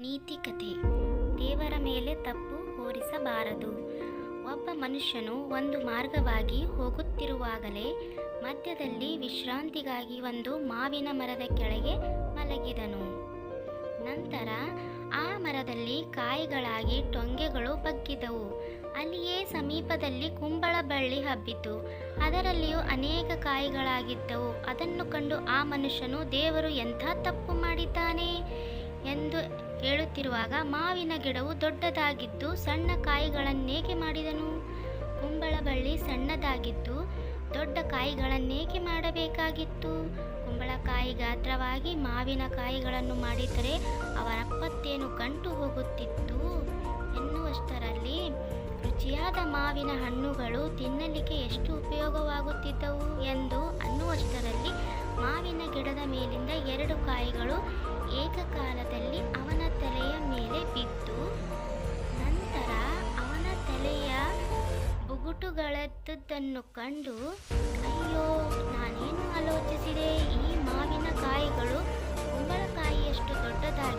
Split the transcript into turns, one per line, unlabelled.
ನೀತಿ ಕಥೆ. ದೇವರ ಮೇಲೆ ತಪ್ಪು ಹೊರಿಸಬಾರದು. ಒಬ್ಬ ಮನುಷ್ಯನು ಒಂದು ಮಾರ್ಗವಾಗಿ ಹೋಗುತ್ತಿರುವಾಗಲೇ ಮಧ್ಯದಲ್ಲಿ ವಿಶ್ರಾಂತಿಗಾಗಿ ಒಂದು ಮಾವಿನ ಮರದ ಕೆಳಗೆ ಮಲಗಿದನು. ನಂತರ ಆ ಮರದಲ್ಲಿ ಕಾಯಿಗಳಾಗಿ ಟೊಂಗೆಗಳು ಬಗ್ಗಿದವು. ಅಲ್ಲಿಯೇ ಸಮೀಪದಲ್ಲಿ ಕುಂಬಳ ಬಳ್ಳಿ ಹಬ್ಬಿತು, ಅದರಲ್ಲಿಯೂ ಅನೇಕ ಕಾಯಿಗಳಾಗಿದ್ದವು. ಅದನ್ನು ಕಂಡು ಆ ಮನುಷ್ಯನು, ದೇವರು ಎಂಥ ತಪ್ಪು ಮಾಡಿದ್ದಾನೆ ಎಂದು ಹೇಳುತ್ತಿರುವಾಗ ಮಾವಿನ ಗಿಡವು ದೊಡ್ಡದಾಗಿದ್ದು ಸಣ್ಣ ಕಾಯಿಗಳನ್ನೇಕೆ ಮಾಡಿದನು? ಕುಂಬಳ ಬಳ್ಳಿ ಸಣ್ಣದಾಗಿದ್ದು ದೊಡ್ಡ ಕಾಯಿಗಳನ್ನೇಕೆ ಮಾಡಬೇಕಾಗಿತ್ತು? ಕುಂಬಳಕಾಯಿ ಗಾತ್ರವಾಗಿ ಮಾವಿನ ಕಾಯಿಗಳನ್ನು ಮಾಡಿದರೆ ಅವರಪ್ಪತ್ತೇನು ಗಂಟು ಹೋಗುತ್ತಿತ್ತು ಎನ್ನುವಷ್ಟರಲ್ಲಿ ರುಚಿಯಾದ ಮಾವಿನ ಹಣ್ಣುಗಳು ತಿನ್ನಲಿಕ್ಕೆ ಎಷ್ಟು ಉಪಯೋಗವಾಗುತ್ತಿದ್ದವು ಎಂದು ಅನ್ನುವಷ್ಟರಲ್ಲಿ ಮಾವಿನ ಗಿಡದ ಮೇಲಿಂದ 2 ಕಾಯಿಗಳು ಏಕಕಾಲದಲ್ಲಿ ಅವನ ತಲೆಯ ಮೇಲೆ ಬಿದ್ದು, ನಂತರ ಅವನ ತಲೆಯ ಬುಗುಟುಗಳೆದ್ದುದನ್ನು ಕಂಡು, ಅಯ್ಯೋ, ನಾನೇನು ಆಲೋಚಿಸಿದೆ? ಈ ಮಾವಿನ ಕಾಯಿಗಳು ಕುಂಬಳಕಾಯಿಯಷ್ಟು ದೊಡ್ಡದಾಗಿ